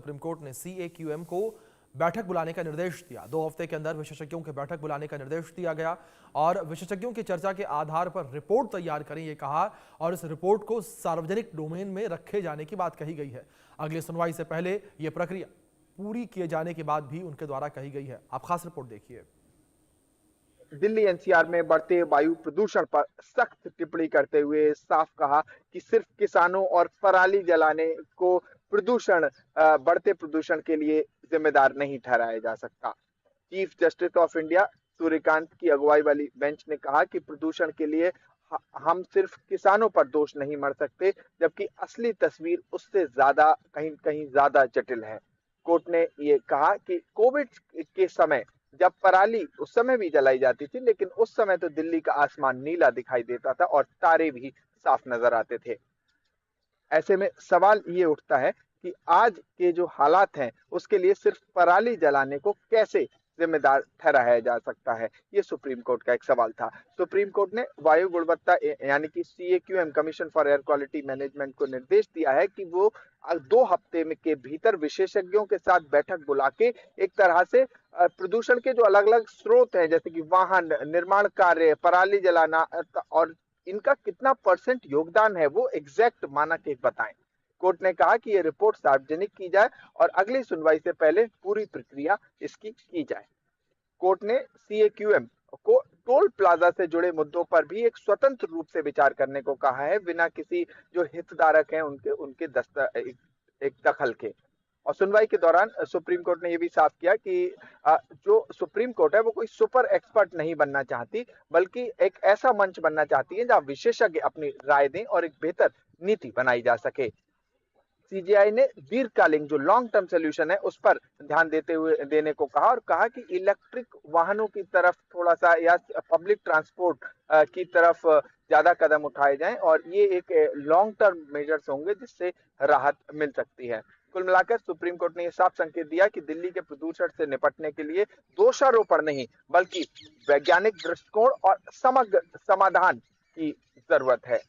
Supreme court ने CAQM को बैठक बुलाने का निर्देश दिया। 2 हफ्ते के अंदर विशेषज्ञों की बैठक बुलाने का निर्देश दिया गया और विशेषज्ञों की चर्चा के आधार पर रिपोर्ट तैयार करें, ये कहा, और इस रिपोर्ट को सार्वजनिक डोमेन में रखे जाने की बात कही गई है। अगली सुनवाई से पहले यह प्रक्रिया पूरी किए जाने के बाद भी उनके द्वारा कही गई है। आप खास रिपोर्ट देखिए। दिल्ली NCR में बढ़ते वायु प्रदूषण पर सख्त टिप्पणी करते हुए साफ कहा कि सिर्फ किसानों और पराली जलाने को बढ़ते प्रदूषण के लिए जिम्मेदार नहीं ठहराया जा सकता। Chief justice of India Suryakant की अगुवाई वाली बेंच ने कहा कि प्रदूषण के लिए हम सिर्फ किसानों पर दोष नहीं मढ़ सकते, जबकि असली तस्वीर उससे ज्यादा कहीं ज्यादा जटिल है। कोर्ट ने ये कहा कि कोविड के समय जब पराली उस समय भी जलाई जाती थी, लेकिन उस समय तो दिल्ली का आसमान नीला दिखाई देता था और तारे भी साफ नजर आते थे। ऐसे में सवाल ये उठता है कि आज के जो हालात हैं उसके लिए सिर्फ पराली जलाने को कैसे जिम्मेदार ठहराया जा सकता है, ये सुप्रीम कोर्ट का एक सवाल था। सुप्रीम कोर्ट ने वायु गुणवत्ता यानी कि CAQM commission for air quality management को निर्देश दिया है कि वो 2 हफ्ते में के भीतर विशेषज्ञों के साथ बैठक बुला के एक तरह से प्रदूषण के जो अलग अलग स्रोत हैं, जैसे कि वाहन, निर्माण कार्य, पराली जलाना और इनका कितना % योगदान है, वो एग्जैक्ट मानक एक बताएं। कोर्ट ने कहा कि यह रिपोर्ट सार्वजनिक की जाए और अगली सुनवाई से पहले पूरी प्रक्रिया इसकी की जाए। कोर्ट ने CAQM को टोल प्लाजा से जुड़े मुद्दों पर भी एक स्वतंत्र रूप से विचार करने को कहा है, बिना किसी जो हितधारक हैं उनके एक दखल के। और सुनवाई के दौरान सुप्रीम कोर्ट ने यह भी साफ किया कि जो सुप्रीम कोर्ट है वो कोई सुपर एक्सपर्ट नहीं बनना चाहती, बल्कि एक ऐसा मंच बनना चाहती है जहां विशेषज्ञ अपनी राय दें और एक बेहतर नीति बनाई जा सके। CGI ने दीर्घकालीन जो लॉन्ग टर्म सोल्यूशन है उस पर ध्यान देने को कहा और कहा कि इलेक्ट्रिक वाहनों की तरफ थोड़ा सा या पब्लिक ट्रांसपोर्ट की तरफ ज्यादा कदम उठाए जाएं और ये एक लॉन्ग टर्म मेजर्स होंगे जिससे राहत मिल सकती है। कुल मिलाकर सुप्रीम कोर्ट ने यह साफ संकेत दिया कि दिल्ली के प्रदूषण से निपटने के लिए दोषारोपण नहीं, बल्कि वैज्ञानिक दृष्टिकोण और समग्र समाधान की जरूरत है।